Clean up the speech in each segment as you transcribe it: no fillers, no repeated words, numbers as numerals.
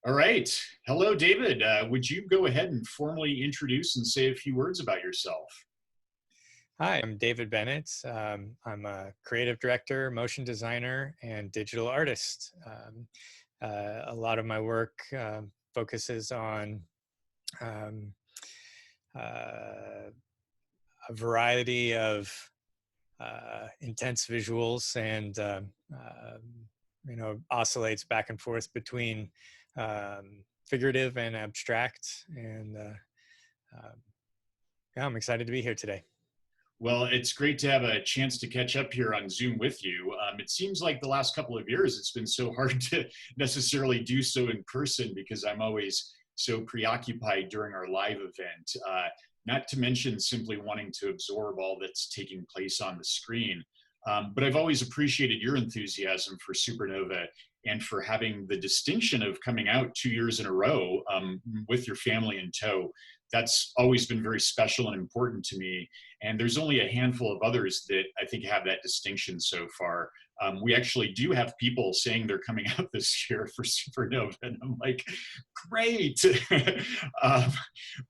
All right. Hello, David. Would you go ahead and formally introduce and say a few words about yourself? Hi, I'm David Bennett. I'm a creative director, motion designer, and digital artist. A lot of my work focuses on um, uh, a variety of intense visuals and oscillates back and forth between figurative and abstract. And yeah, I'm excited to be here today. Well, it's great to have a chance to catch up here on Zoom with you. It seems like the last couple of years it's been so hard to necessarily do so in person because I'm always so preoccupied during our live event, not to mention simply wanting to absorb all that's taking place on the screen. But I've always appreciated your enthusiasm for Supernova and for having the distinction of coming out 2 years in a row with your family in tow. That's always been very special and important to me. And there's only a handful of others that I think have that distinction so far. We actually do have people saying they're coming out this year for Supernova, and I'm like, great. um,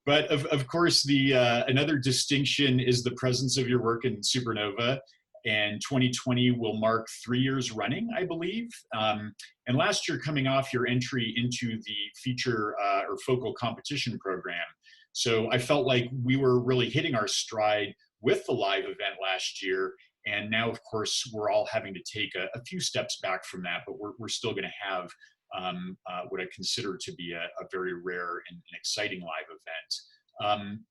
but of course, the another distinction is the presence of your work in Supernova. And 2020 will mark 3 years running, I believe. And last year, coming off your entry into the feature or focal competition program. So I felt like we were really hitting our stride with the live event last year. And now, of course, we're all having to take a few steps back from that, but we're still going to have what I consider to be a very rare and exciting live event.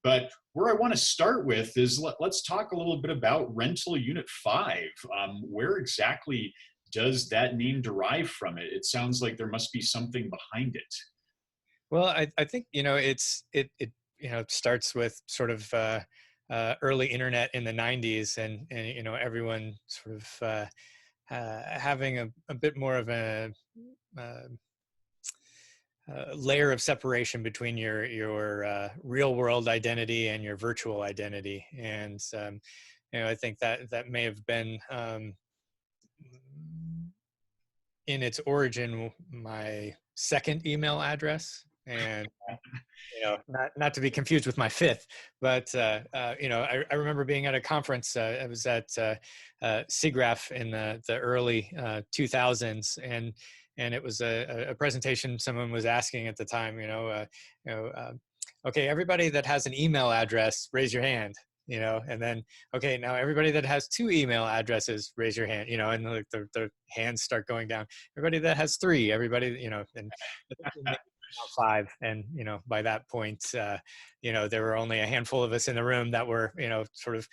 But where I want to start with is let's talk a little bit about Rental Unit 5. Where exactly does that name derive from? It sounds like there must be something behind it. Well, I think it starts with sort of early internet in the 90s, and everyone sort of having a bit more of uh, layer of separation between your real world identity and your virtual identity. And I think that may have been in its origin my second email address. And not to be confused with my fifth, but I remember being at a conference. I was at SIGGRAPH in the early 2000s, and it was a presentation someone was asking at the time. Okay, everybody that has an email address, raise your hand. And then, okay, now everybody that has two email addresses, raise your hand. And the hands start going down. Everybody that has three, everybody, and five. And by that point, there were only a handful of us in the room that were sort of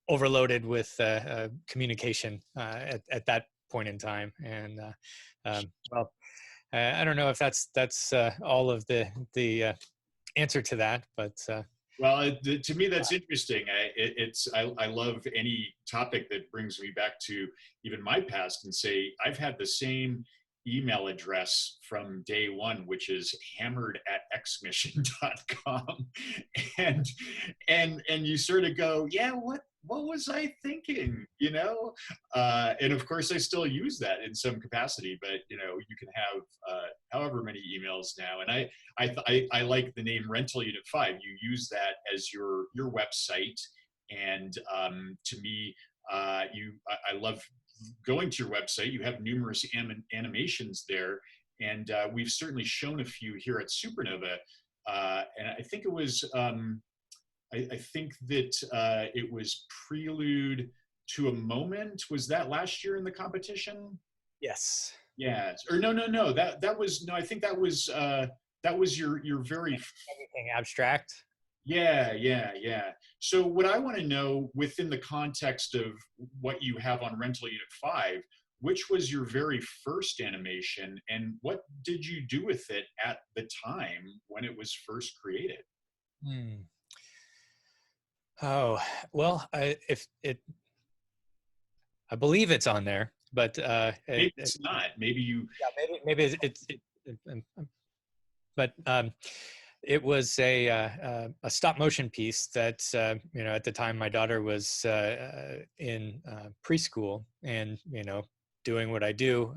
overloaded with communication at that point in time. And well, I don't know if that's all of the answer to that, but Well, to me, that's interesting. I love any topic that brings me back to even my past and say I've had the same email address from day one, which is hammered@xmission.com. and and you sort of go, yeah, what was I thinking? And of course I still use that in some capacity, but you can have however many emails now. And I like the name Rental Unit 5. You use that as your website. And to me, I love going to your website. You have numerous animations there, and we've certainly shown a few here at Supernova. And I think it was, I think that it was Prelude to a Moment. Was that last year in the competition? yes. Yeah. Or no. That was no. I think that was your very Everything abstract. yeah. So what I want to know within the context of what you have on Rental Unit 5, which was your very first animation and what did you do with it at the time when it was first created? Hmm. Oh, well, I believe it's on there, but Maybe it's not. Maybe you. yeah, maybe but it was a stop motion piece that at the time my daughter was in preschool, and doing what I do,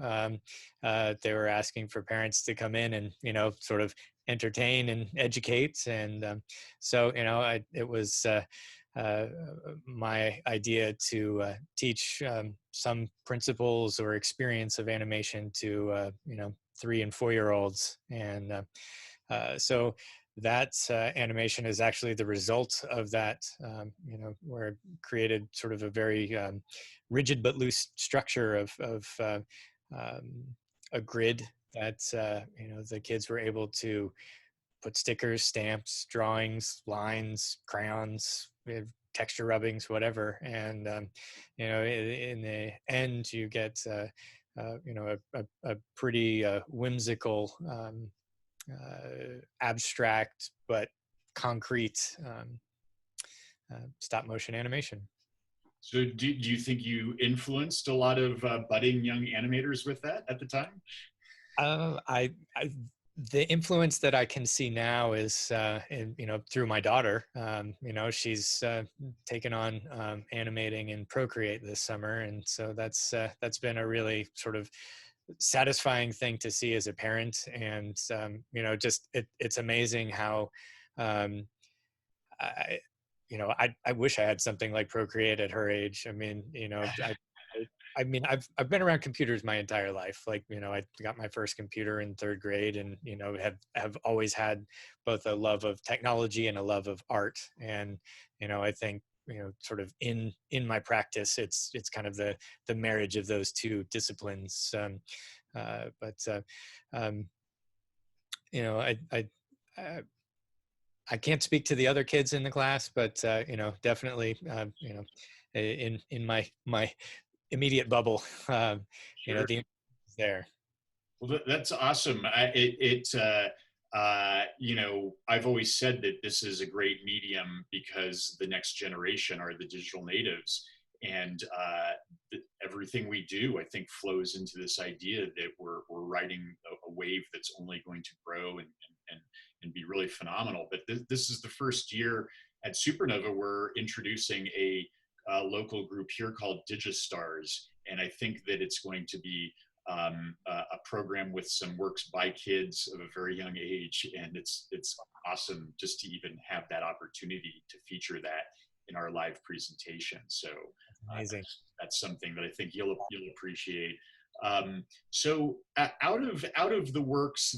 they were asking for parents to come in and, sort of entertain and educate. And so, it was uh, my idea to teach some principles or experience of animation to, 3 and 4 year olds. And so that animation is actually the result of that, where it created sort of a very rigid but loose structure of a grid that, the kids were able to put stickers, stamps, drawings, lines, crayons, texture rubbings, whatever. And, in the end, you get, a pretty whimsical, abstract but concrete stop motion animation. So do you think you influenced a lot of budding young animators with that at the time? The influence that I can see now is, through my daughter. She's taken on animating in Procreate this summer, and so that's been a really sort of satisfying thing to see as a parent. And just it's amazing how I, I wish I had something like Procreate at her age. I mean, I've been around computers my entire life. Like, I got my first computer in 3rd grade, and have always had both a love of technology and a love of art. And I think, sort of in my practice, it's kind of the marriage of those two disciplines. Um, I can't speak to the other kids in the class, but definitely, in my immediate bubble, Sure. the is there. Well, that's awesome. I've always said that this is a great medium because the next generation are the digital natives, and everything we do, I think, flows into this idea that we're riding a wave that's only going to grow and be really phenomenal. But this is the first year at Supernova we're introducing a local group here called Digistars, and I think that it's going to be a program with some works by kids of a very young age, and it's awesome just to even have that opportunity to feature that in our live presentation. So Amazing. that's something that I think you'll appreciate. So out of the works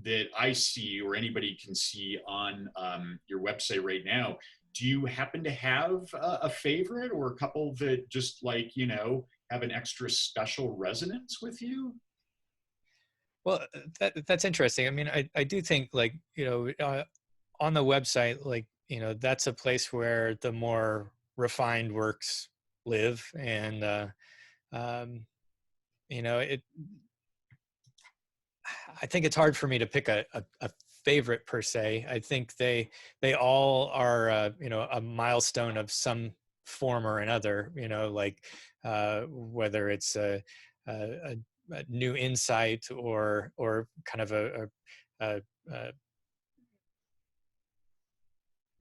that I see or anybody can see on your website right now, do you happen to have a favorite or a couple that just have an extra special resonance with you? Well, that's interesting. I mean, I do think, like, on the website, like, that's a place where the more refined works live. And it I think it's hard for me to pick a favorite per se. I think they all are, a milestone of some form or another. Like, whether it's a new insight or kind of a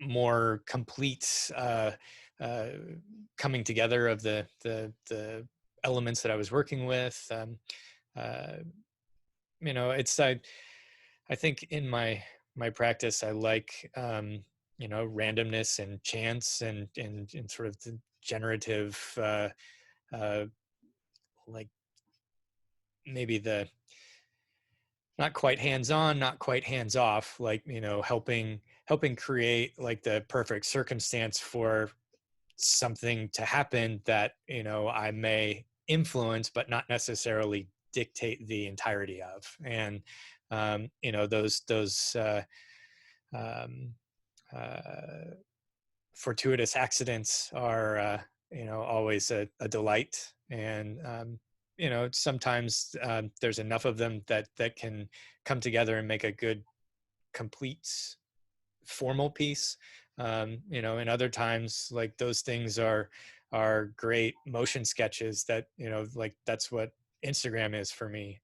more complete coming together of the elements that I was working with. It's I think in my practice, I like, randomness and chance and sort of the generative, uh, like, maybe the not quite hands-on, not quite hands-off, like, helping create like the perfect circumstance for something to happen that, I may influence, but not necessarily dictate the entirety of. And, those um, uh, fortuitous accidents are, always a delight. And, sometimes there's enough of them that can come together and make a good, complete, formal piece. And other times, like, those things are great motion sketches that, like, that's what Instagram is for me.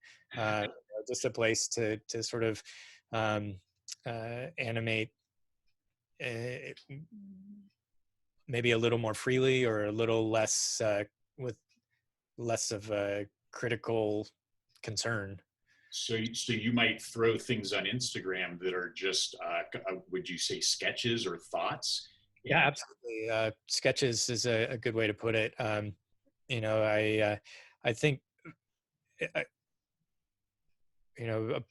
Just a place to sort of animate uh, maybe a little more freely or a little less with less of a critical concern. So you might throw things on Instagram that are just, would you say sketches or thoughts? Yeah, And absolutely. Sketches is a good way to put it. You know, I think, I,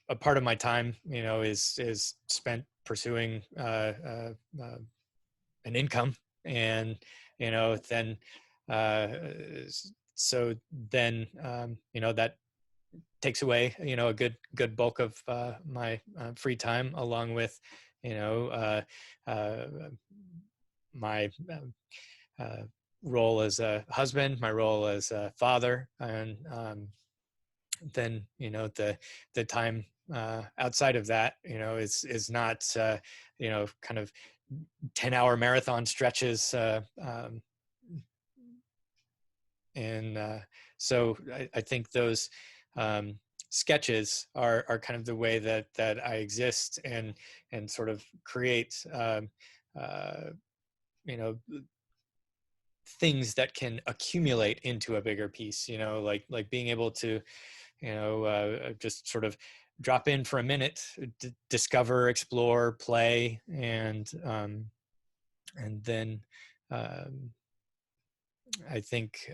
a part of my time, is spent pursuing an income, and then uh, so then that takes away a good bulk of my free time, along with you know uh, my role as a husband, my role as a father, and then the time outside of that is not kind of 10-hour marathon stretches, and so I think those sketches are kind of the way that I exist, and sort of create uh, you know things that can accumulate into a bigger piece, like being able to just sort of drop in for a minute, discover, explore, play, and then um, I think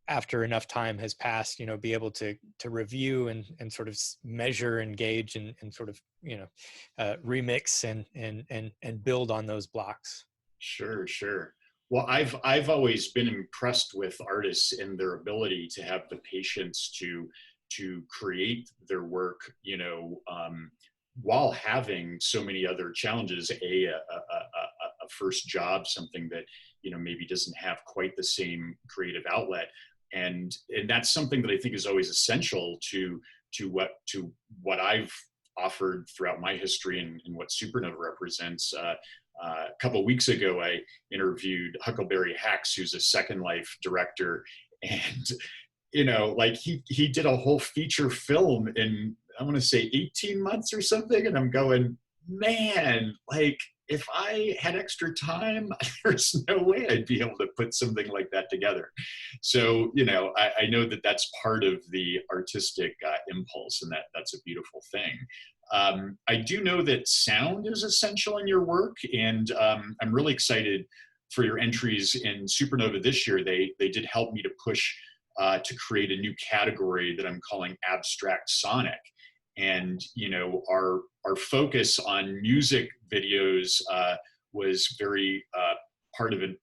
after enough time has passed, be able to review and sort of measure, engage, and sort of remix and build on those blocks. sure, sure. Well, I've always been impressed with artists and their ability to have the patience to create their work, while having so many other challenges. A first job, something that maybe doesn't have quite the same creative outlet, and that's something that I think is always essential to what I've offered throughout my history, and what Supernova represents. A couple of weeks ago, I interviewed Huckleberry Hacks, who's a Second Life director, and like he did a whole feature film in, I want to say, 18 months or something, and I'm going, man, like if I had extra time, there's no way I'd be able to put something like that together. So I know that that's part of the artistic impulse, and that's a beautiful thing. I do know that sound is essential in your work, and I'm really excited for your entries in Supernova this year. They did help me to push to create a new category that I'm calling abstract sonic. And our focus on music videos was very part of it,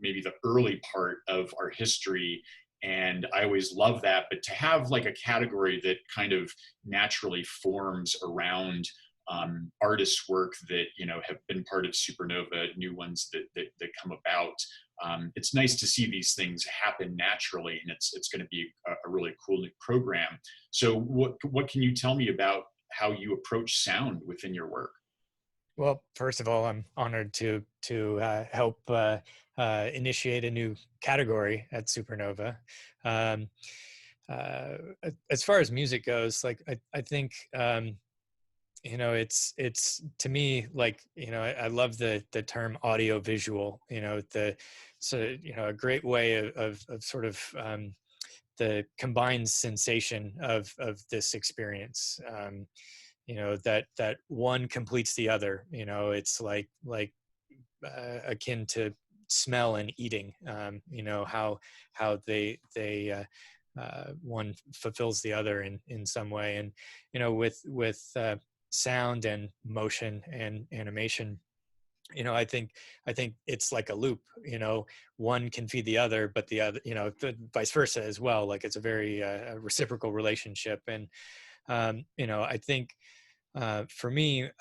maybe the early part of our history. And I always love that. But to have like a category that kind of naturally forms around artists' work that have been part of Supernova, new ones that come about. It's nice to see these things happen naturally, and it's going to be a really cool new program. So, what can you tell me about how you approach sound within your work? Well, first of all, I'm honored to help initiate a new category at Supernova. Um, uh, as far as music goes, like I think it's to me, like I love the term audio visual. A great way of sort of the combined sensation of this experience. That one completes the other. It's like akin to smell and eating. How one fulfills the other in some way. And with sound and motion and animation, I think it's like a loop. One can feed the other, but the other, vice versa as well. Like it's a very reciprocal relationship. And I think for me,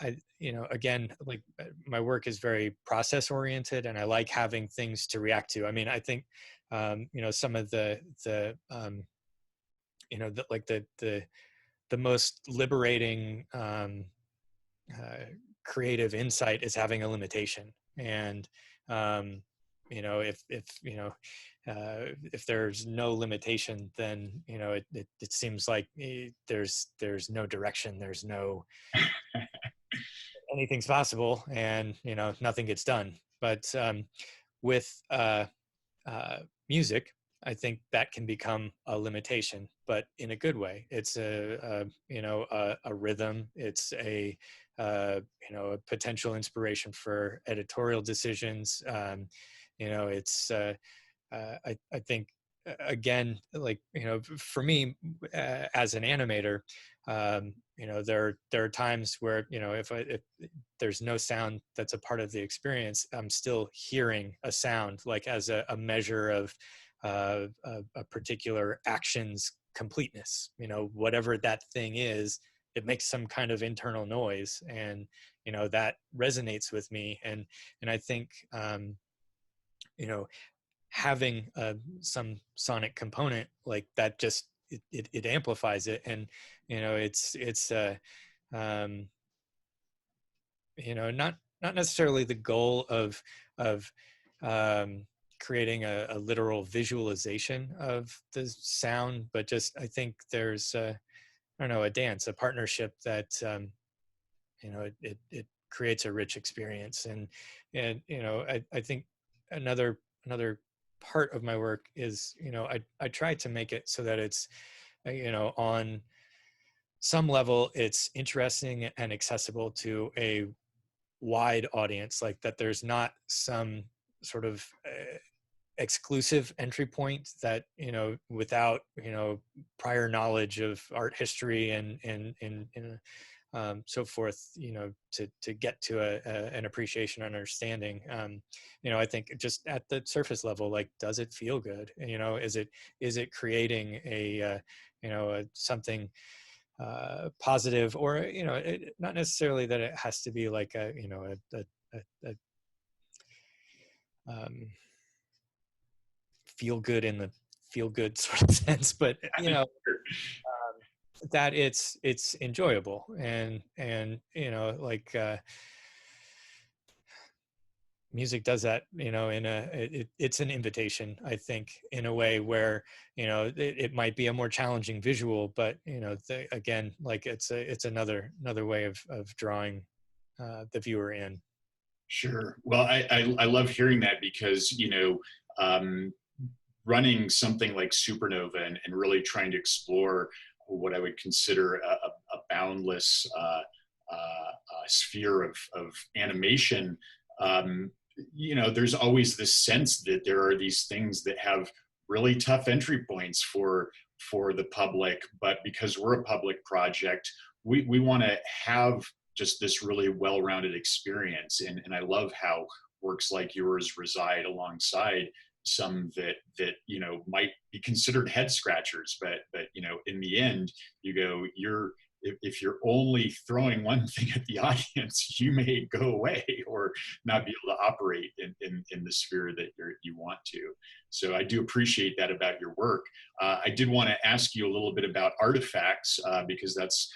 again, like my work is very process oriented, and I like having things to react to. I mean, I think some of the most liberating creative insight is having a limitation. And if there's no limitation, then it seems like there's no direction, there's no anything's possible, and nothing gets done. But with music, I think that can become a limitation, but in a good way. It's a rhythm. It's a potential inspiration for editorial decisions. It's I think again, like, for me, as an animator, there are times where, if there's no sound that's a part of the experience, I'm still hearing a sound, like as a measure of a particular action's completeness. Whatever that thing is, it makes some kind of internal noise, and that resonates with me. And I think having some sonic component like that, just it amplifies it. And it's um, not necessarily the goal of um, creating a literal visualization of the sound, but just, I think there's I don't know, a partnership that it creates a rich experience. And I think another part of my work is, I try to make it so that it's on some level it's interesting and accessible to a wide audience, like that there's not some sort of exclusive entry point that, without prior knowledge of art history and so forth, to get to an appreciation and understanding. I think just at the surface level, like, does it feel good? Is it creating something positive, or not necessarily that it has to be like a feel good in the feel good sort of sense, but that it's enjoyable. And like music does that, it's an invitation, I think, in a way where it might be a more challenging visual, but again, like it's another way of drawing the viewer in. Sure. Well, I love hearing that, because um, running something like Supernova and really trying to explore what I would consider a boundless sphere of animation. There's always this sense that there are these things that have really tough entry points for the public, but because we're a public project, we want to have just this really well-rounded experience. And I love how works like yours reside alongside some that might be considered head scratchers, but in the end, if you're only throwing one thing at the audience, you may go away or not be able to operate in the sphere that you want to. So I do appreciate that about your work. I did want to ask you a little bit about artifacts, because that's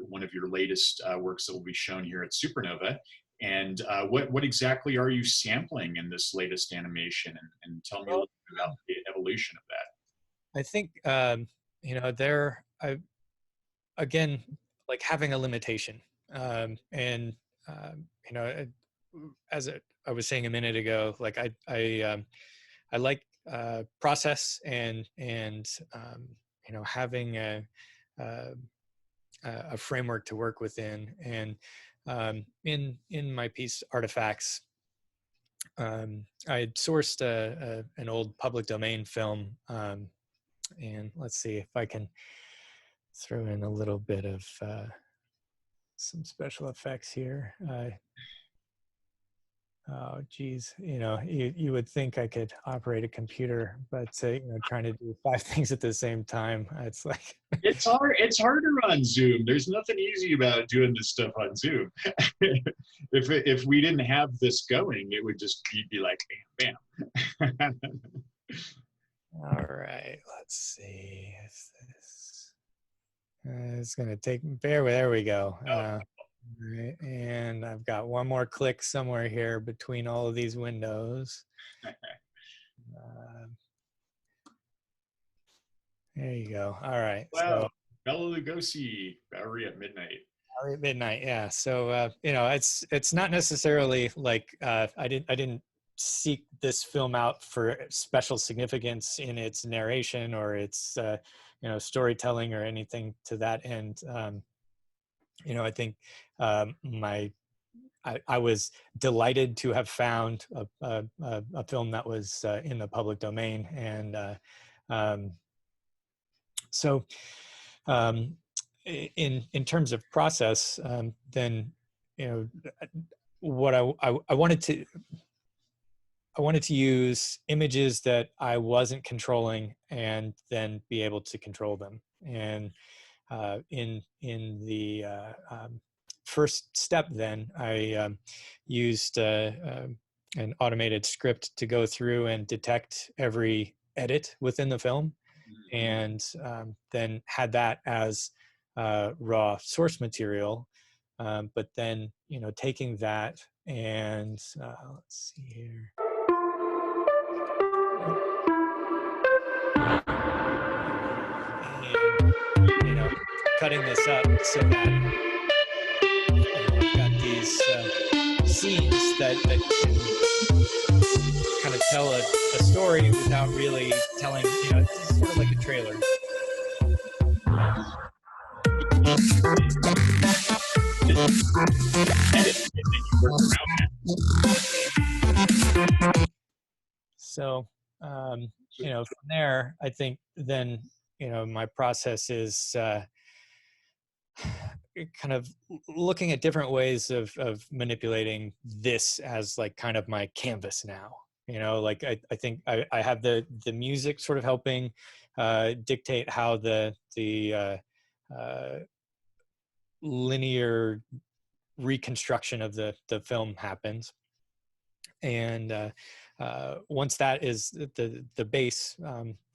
one of your latest works that will be shown here at Supernova. And what exactly are you sampling in this latest animation? And tell me a little bit about the evolution of that. I think again, like having a limitation, and as I was saying a minute ago, like I like process and having a framework to work within. And in my piece Artifacts, I had sourced an old public domain film, and let's see if I can throw in a little bit of some special effects here. Oh, geez, you would think I could operate a computer, but trying to do 5 things at the same time, it's like it's hard. It's harder on Zoom. There's nothing easy about doing this stuff on Zoom. If we didn't have this going, it would just be like bam, bam. All right, let's see. It's gonna take. There we go. Right, and I've got one more click somewhere here between all of these windows. There you go. All right. Wow. So, Bela Lugosi, Bowery at Midnight. Bowery at Midnight. Yeah. So it's not necessarily like I didn't seek this film out for special significance in its narration or its storytelling or anything to that end. I think I was delighted to have found a film that was in the public domain, and um, so in terms of process, then what I wanted to use images that I wasn't controlling and then be able to control them. And in the first step, then I used an automated script to go through and detect every edit within the film, and then had that as raw source material. But then, taking that and let's see here. And, cutting this up so that I've got these scenes that can kind of tell a story without really telling, it's sort of like a trailer. So, from there, I think then, my process is kind of looking at different ways of manipulating this as like kind of my canvas now. Like I think I have the music sort of helping dictate how the linear reconstruction of the film happens. And once that is the base,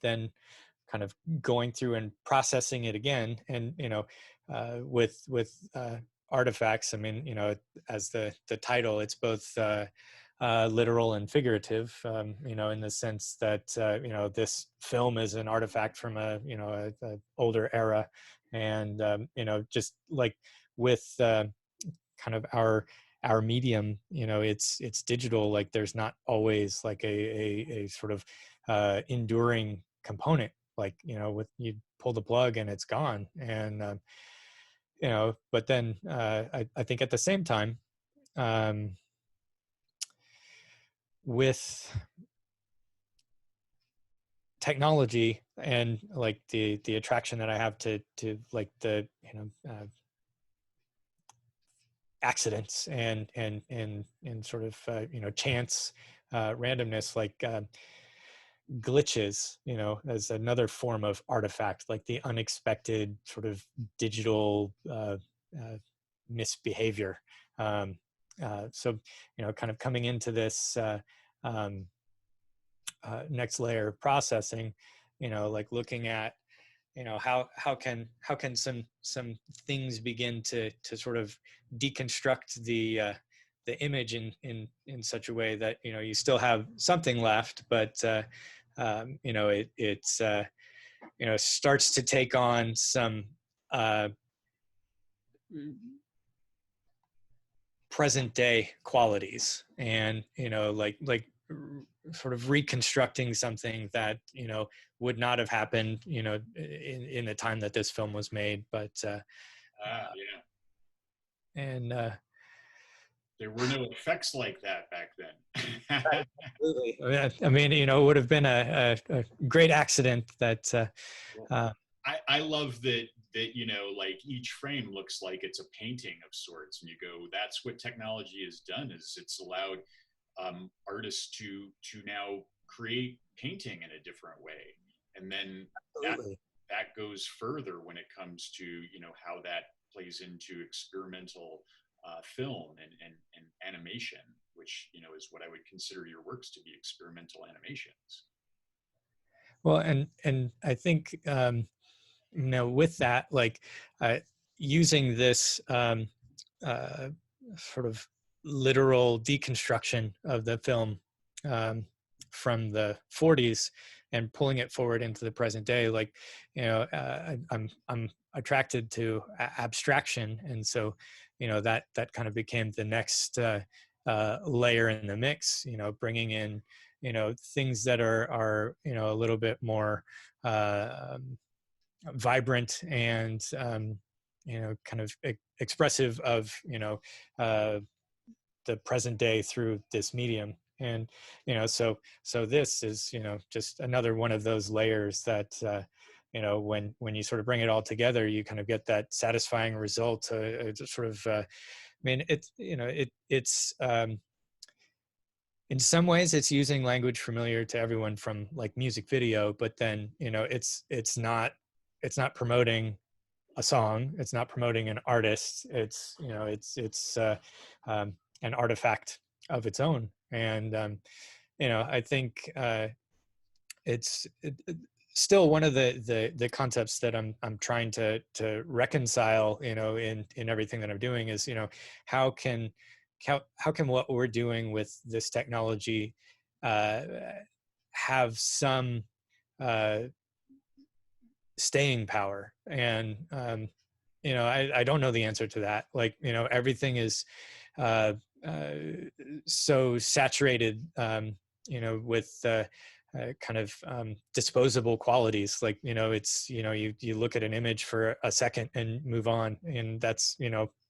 then kind of going through and processing it again, and with artifacts. I mean, as the title, it's both literal and figurative. In the sense that this film is an artifact from a older era, and just like with kind of our medium, it's digital. Like there's not always like a sort of enduring component. Like with you pull the plug and it's gone. And but then I think at the same time, with technology and like the attraction that I have to like the accidents and sort of chance, randomness, like glitches, as another form of artifact, like the unexpected sort of digital misbehavior. So kind of coming into this next layer of processing, like looking at how can some things begin to sort of deconstruct the image in such a way that you still have something left, but it's starts to take on some present day qualities, and like sort of reconstructing something that would not have happened in the time that this film was made. But and there were no effects like that back then. Absolutely. I mean, it would have been a great accident that I love that like each frame looks like it's a painting of sorts, and you go, that's what technology has done, is it's allowed artists to now create painting in a different way. And then that goes further when it comes to how that plays into experimental film and animation, which is what I would consider your works to be, experimental animations. Well, and I think with that, like using this sort of literal deconstruction of the film from the 40s and pulling it forward into the present day, like I'm attracted to abstraction, and so that kind of became the next layer in the mix, bringing in, things that are a little bit more vibrant and, kind of expressive of, uh, the present day through this medium. And, so this is, just another one of those layers that, when you sort of bring it all together, you kind of get that satisfying result. Sort of, I mean, it's in some ways it's using language familiar to everyone from like music video, but then, it's not promoting a song. It's not promoting an artist. It's an artifact of its own. And, I think it's still one of the concepts that I'm trying to reconcile, in everything that I'm doing is, how can what we're doing with this technology uh, have some uh, staying power. And I don't know the answer to that. Like, everything is uh, uh, so saturated, with kind of disposable qualities. Like, it's, you look at an image for a second and move on, and that's,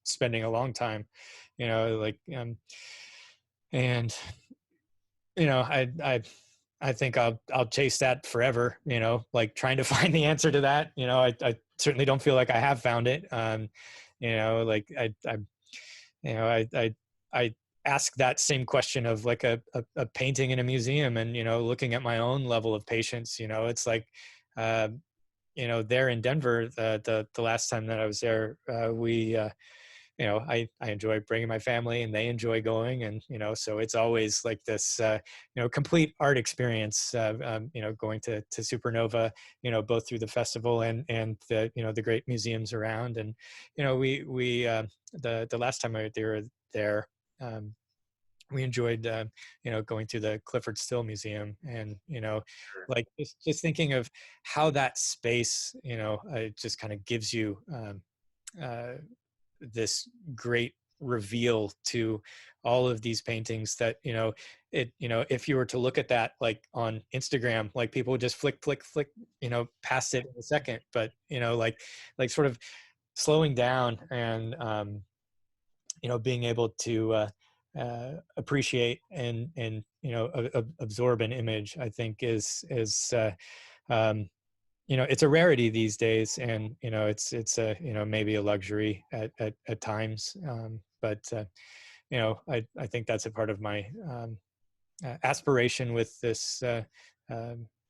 spending a long time, like, and, I think I'll chase that forever, like trying to find the answer to that. I certainly don't feel like I have found it. Like I ask that same question of like a painting in a museum, and, looking at my own level of patience, it's like, uh, there in Denver, the last time that I was there, we, I enjoy bringing my family, and they enjoy going. And, so it's always like this, complete art experience, going to Supernova, both through the festival and the, the great museums around. And, the last time they were there, we enjoyed, going to the Clifford Still Museum. And, Sure. like just thinking of how that space, it just kind of gives you, uh, this great reveal to all of these paintings that, if you were to look at that like on Instagram, like people would just flick flick flick, past it in a second. But, like sort of slowing down and, being able to appreciate and absorb an image, I think is um, it's a rarity these days. And, it's a, maybe a luxury at times. But, I think that's a part of my aspiration with this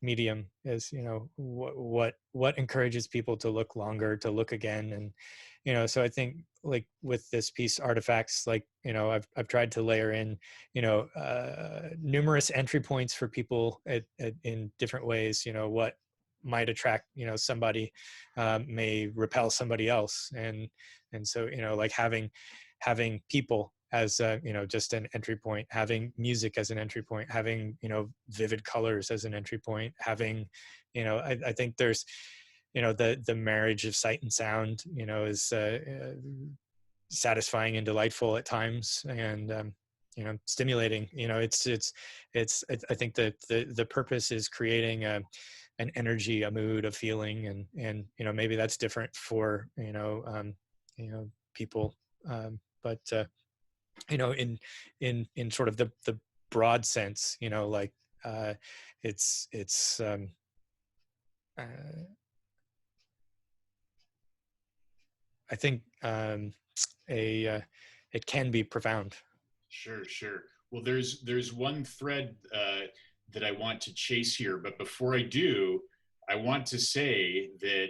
medium is, what encourages people to look longer, to look again. And, so I think like with this piece Artifacts, like, I've tried to layer in, numerous entry points for people in different ways. What might attract, somebody may repel somebody else. And so, like having people as just an entry point, having music as an entry point, having, vivid colors as an entry point, having, I think there's, the marriage of sight and sound, is satisfying and delightful at times. And, stimulating. I think that the purpose is creating an energy, a mood, a feeling. And maybe that's different for people. But in sort of the broad sense, like it's uh, I think it can be profound. Sure, sure. Well, there's one thread that I want to chase here, but before I do, I want to say that,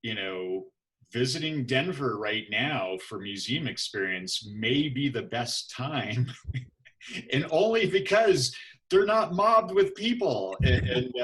you know, visiting Denver right now for museum experience may be the best time, and only because they're not mobbed with people. I'm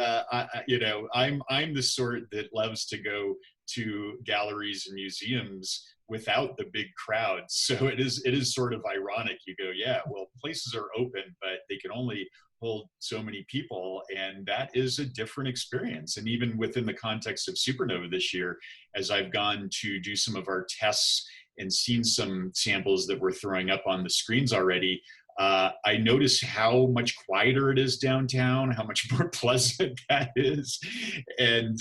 the sort that loves to go to galleries and museums without the big crowds. So it is sort of ironic. You go, yeah, well, places are open, but they can only hold so many people, and that is a different experience. And even within the context of Supernova this year, as I've gone to do some of our tests and seen some samples that we're throwing up on the screens already, I notice how much quieter it is downtown, how much more pleasant that is, and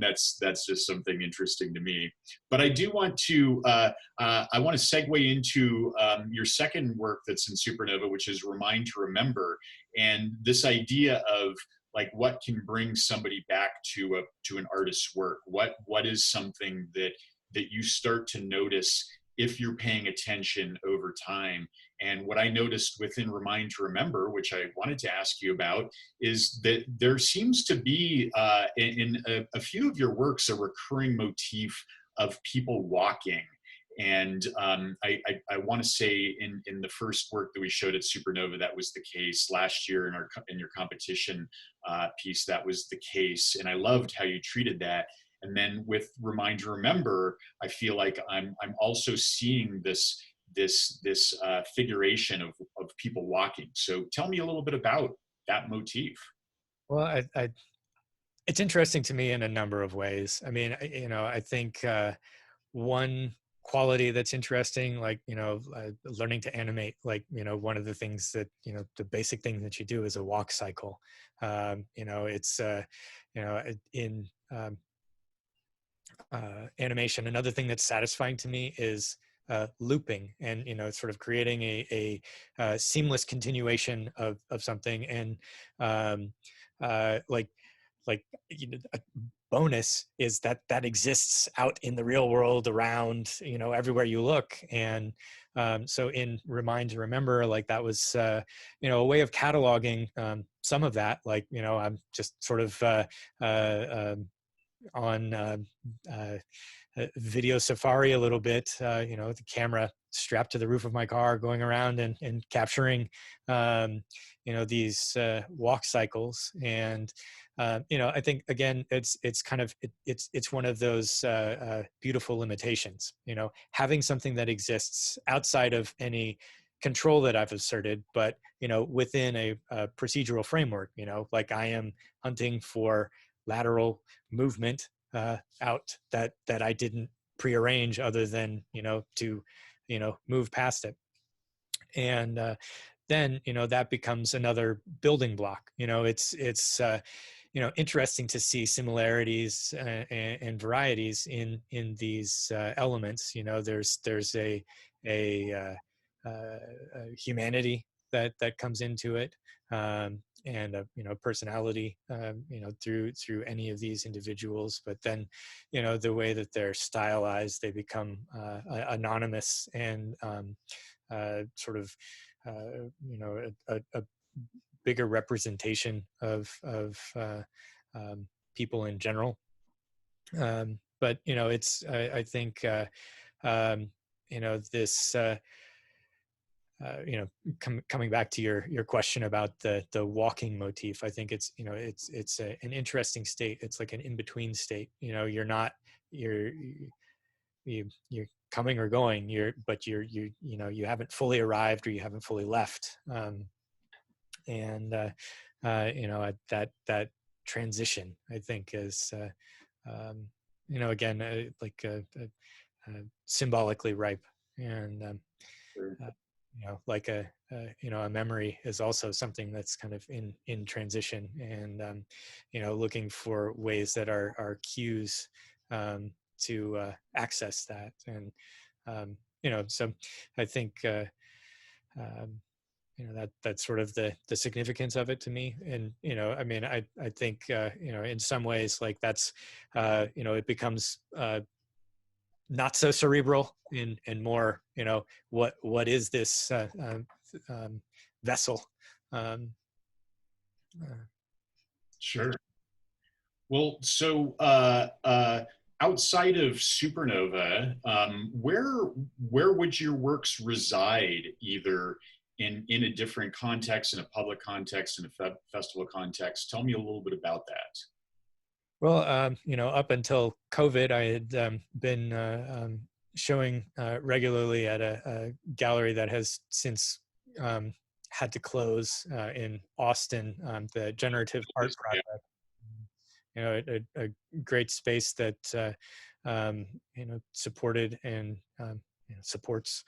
that's just something interesting to me. But I do want to I want to segue into your second work that's in Supernova, which is Remind to Remember, and this idea of like what can bring somebody back to an artist's work. What is something that you start to notice if you're paying attention over time. And what I noticed within Remind to Remember, which I wanted to ask you about, is that there seems to be in a few of your works a recurring motif of people walking. And I want to say in the first work that we showed at Supernova, that was the case. Last year in your competition piece, that was the case. And I loved how you treated that. And then with Remind to Remember, I feel like I'm also seeing this figuration of people walking. So tell me a little bit about that motif. Well, it's interesting to me in a number of ways. I mean, I think one quality that's interesting, like, learning to animate, like, one of the things that, the basic thing that you do is a walk cycle. It's, in animation, another thing that's satisfying to me is looping, and sort of creating a seamless continuation of something. And like a bonus is that exists out in the real world around, everywhere you look. And so in Remind to Remember, like that was a way of cataloging some of that. Like, I'm just sort of on video safari a little bit, the camera strapped to the roof of my car, going around and capturing, these walk cycles. And, I think, again, it's kind of, it's one of those beautiful limitations, having something that exists outside of any control that I've asserted, but, within a procedural framework, like I am hunting for lateral movement out that I didn't prearrange, other than to move past it. And then that becomes another building block. It's interesting to see similarities and varieties in these elements. There's a humanity that comes into it, and a personality, through any of these individuals. But then, the way that they're stylized, they become anonymous and sort of, a bigger representation of people in general. But it's I think this. Coming back to your question about the walking motif, I think it's an interesting state. It's like an in-between state. You're not you're you're coming or going. But you haven't fully arrived, or you haven't fully left. And that transition, I think, is again, symbolically ripe. And like a memory is also something that's kind of in transition, and looking for ways that are cues to access that. And so I think that's sort of the significance of it to me. And I mean, I think in some ways, like that's it becomes not so cerebral, and more, what is this vessel? Sure. Well, so outside of Supernova, where would your works reside, either in a different context, in a public context, in a festival context? Tell me a little bit about that. Well, up until COVID, I had been showing regularly at a gallery that has since had to close in Austin, the Generative Art Project. A great space that supported and supports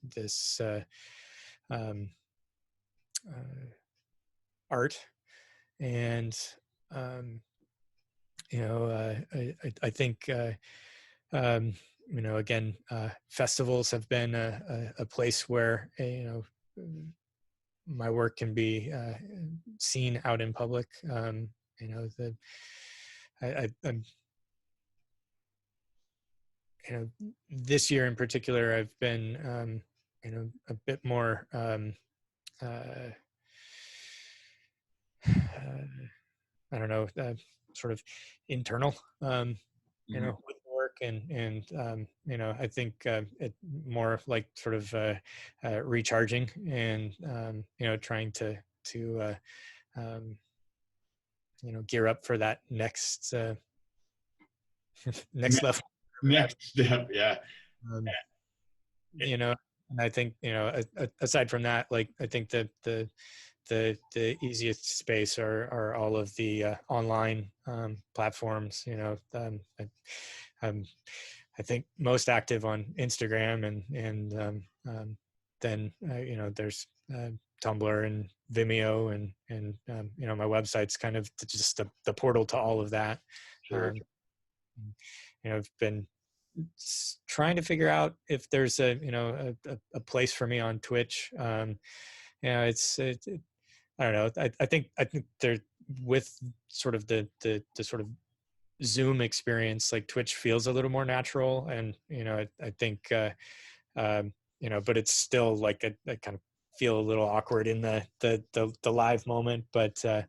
this um, art. And I think again, festivals have been a place where my work can be seen out in public. You know, the I'm this year in particular, I've been a bit more I don't know, sort of internal, with work, and I think it more like sort of recharging, and trying to gear up for that next next level. Next step, yeah. Um, and I think aside from that, like I think that the easiest space are all of the online platforms. I think most active on Instagram, and then there's Tumblr and Vimeo, and my website's kind of just the portal to all of that. Sure. I've been trying to figure out if there's a place for me on Twitch. It's I don't know. I think there, with sort of the sort of Zoom experience, like Twitch feels a little more natural, and I think but it's still like I kind of feel a little awkward in the live moment. But I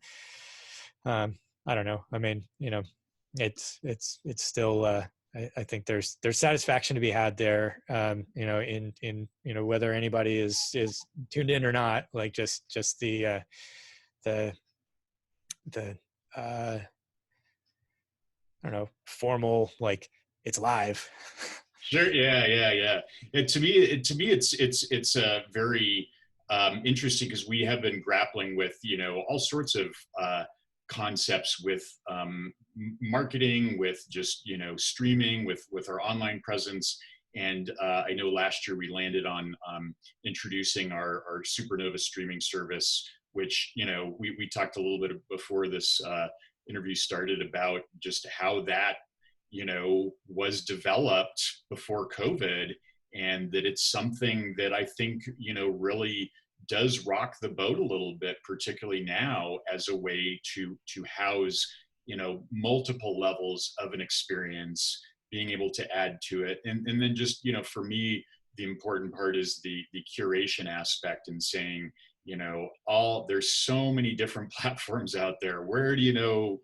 don't know. I mean, it's still I think there's satisfaction to be had there, in whether anybody is tuned in or not, like just the I don't know, formal, like it's live. Sure. Yeah. It's very interesting, because we have been grappling with all sorts of concepts with marketing, with just streaming, with our online presence. And I know last year we landed on introducing our Supernova streaming service, which we talked a little bit before this interview started about just how that was developed before COVID, and that it's something that I think really does rock the boat a little bit, particularly now, as a way to house multiple levels of an experience, being able to add to it. And then just for me, the important part is the curation aspect, and saying there's so many different platforms out there. Where do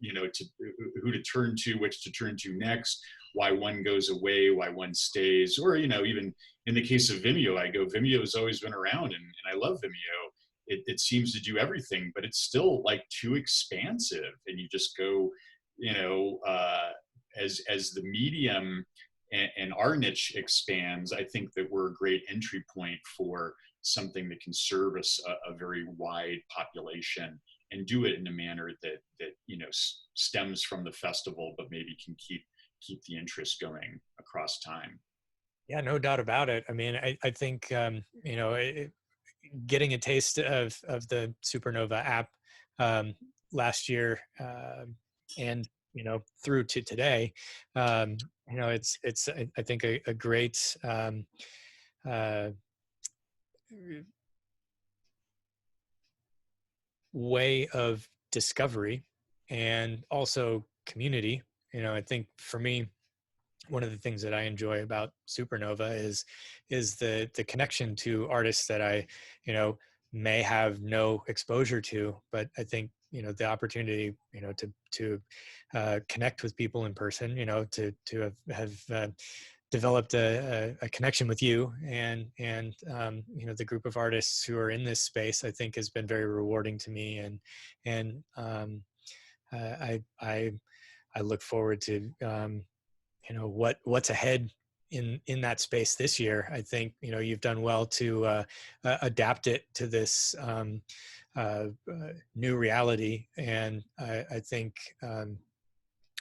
who to turn to, which to turn to next, why one goes away, why one stays, or even in the case of Vimeo, Vimeo has always been around, and I love Vimeo. It seems to do everything, but it's still like too expansive, and you just go as the medium and our niche expands, I think that we're a great entry point for something that can service a very wide population, and do it in a manner that stems from the festival, but maybe can keep the interest going across time. Yeah, no doubt about it. I mean, I think getting a taste of the Supernova app last year, and through to today, it's I think a great way of discovery, and also community. I think for me, one of the things that I enjoy about Supernova is the connection to artists that I may have no exposure to, but I think the opportunity to connect with people in person, to have developed a connection with you, and the group of artists who are in this space, I think has been very rewarding to me, and I look forward to what's ahead in that space this year. I think you've done well to adapt it to this new reality, and I think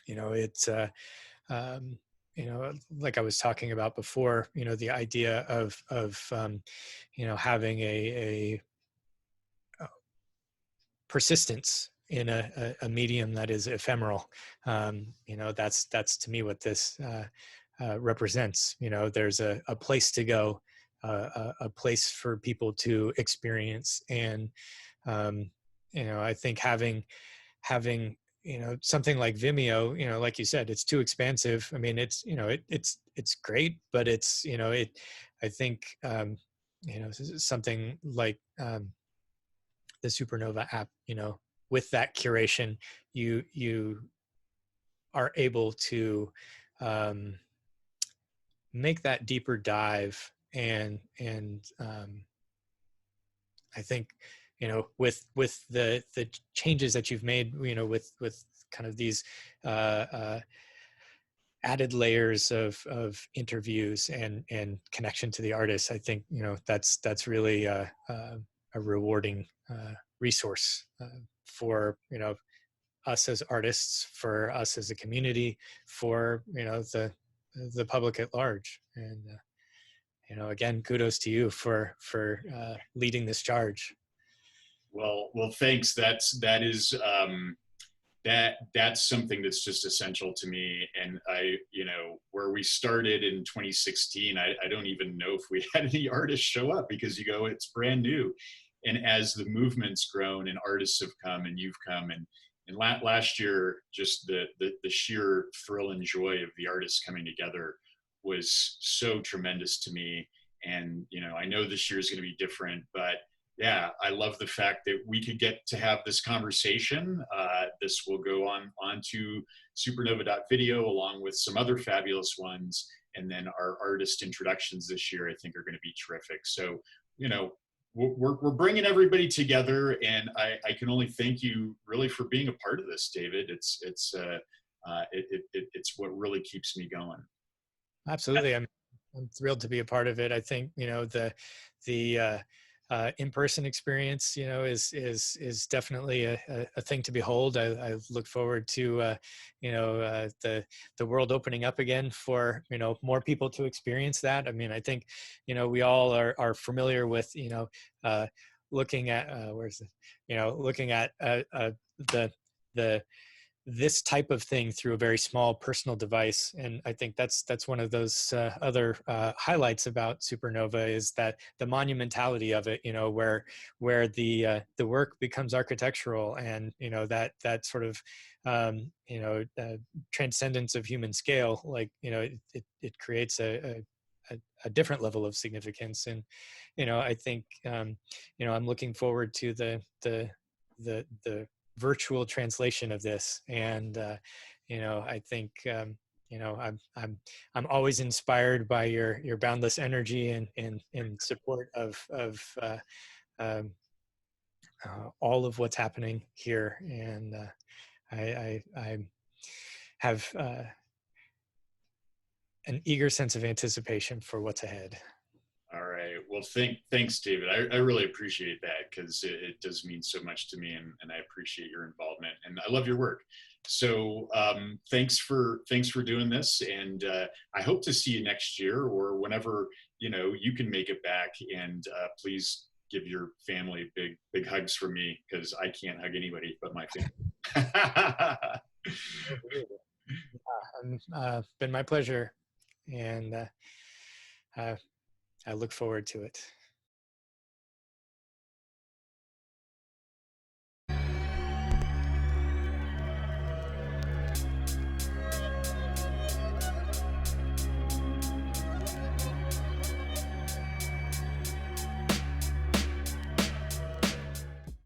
it's like I was talking about before, the idea of having a persistence in a medium that is ephemeral. That's to me what this represents. There's a place to go, a place for people to experience, and I think having something like Vimeo, like you said, it's too expansive. I mean, it's great, but I think something like the Supernova app, with that curation, you are able to make that deeper dive, and I think with the changes that you've made, with kind of these added layers of interviews and connection to the artists, I think that's really a rewarding resource for us as artists, for us as a community, for the public at large. And again, kudos to you for leading this charge. Well, thanks. That's something that's just essential to me. And where we started in 2016, I don't even know if we had any artists show up, because it's brand new. And as the movement's grown and artists have come and you've come, and last year, just the sheer thrill and joy of the artists coming together was so tremendous to me. And I know this year is going to be different, but yeah, I love the fact that we could get to have this conversation. This will go on to supernova.video, along with some other fabulous ones. And then our artist introductions this year, I think, are going to be terrific. So, we're bringing everybody together, and I can only thank you really for being a part of this, David. It's what really keeps me going. Absolutely. I'm thrilled to be a part of it. I think, the in-person experience, is definitely a thing to behold. I look forward to, the world opening up again for, more people to experience that. I mean, I think, we all are familiar with, looking at, looking at the this type of thing through a very small personal device. And I think that's one of those other highlights about Supernova, is that the monumentality of it, where the work becomes architectural, and that sort of transcendence of human scale, like it creates a different level of significance. And I think I'm looking forward to the virtual translation of this. And I think I'm always inspired by your boundless energy and support of all of what's happening here. And I have an eager sense of anticipation for what's ahead. All right. Well, thanks, David. I really appreciate that, because it does mean so much to me, and I appreciate your involvement, and I love your work. So thanks for doing this, and I hope to see you next year, or whenever you can make it back. And please give your family big hugs from me, because I can't hug anybody but my family. Been my pleasure, and I look forward to it.